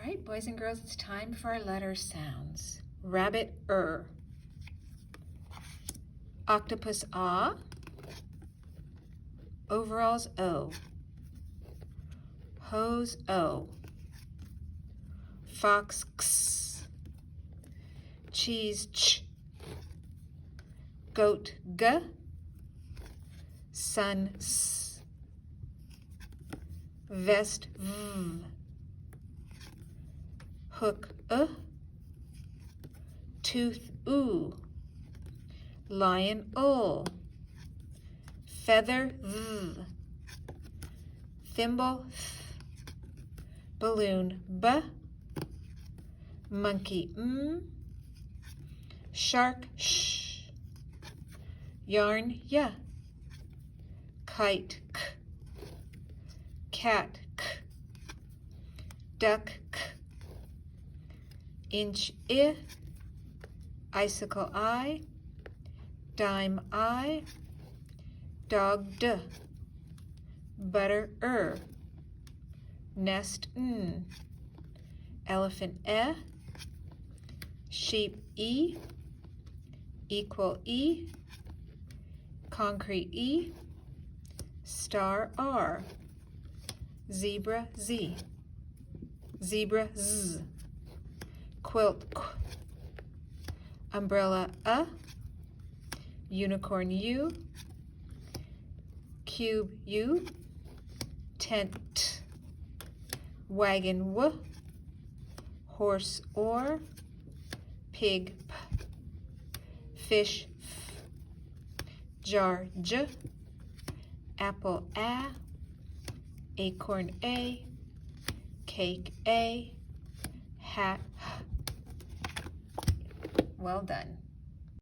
right, boys and girls, it's time for our letter sounds. Rabbit, Octopus, Overalls, O. Hose, O. Fox, X. Cheese, Ch. Goat, G. Sun, S. Vest, V. Hook, Tooth, Oo. Lion, Ul. Feather, V. Thimble, Th. Balloon, B. Monkey, M. Shark, Sh. Yarn, Y. Kite, K. Cat, K. Duck, K. Inch, I. Icicle, I. Dime, I. Dog, D. Butter, Nest, N. Elephant, E. Sheep, E. Equal, E. Concrete, E. Star, R. Zebra, Z. Zebra, Z. Quilt, Q. Umbrella, Unicorn, U. Cube, U. Tent, T. Wagon, W. Horse, OR. Pig, P. Fish, F. Jar, J. Apple, A. Acorn, A. Cake, A. Hat, H. Well done.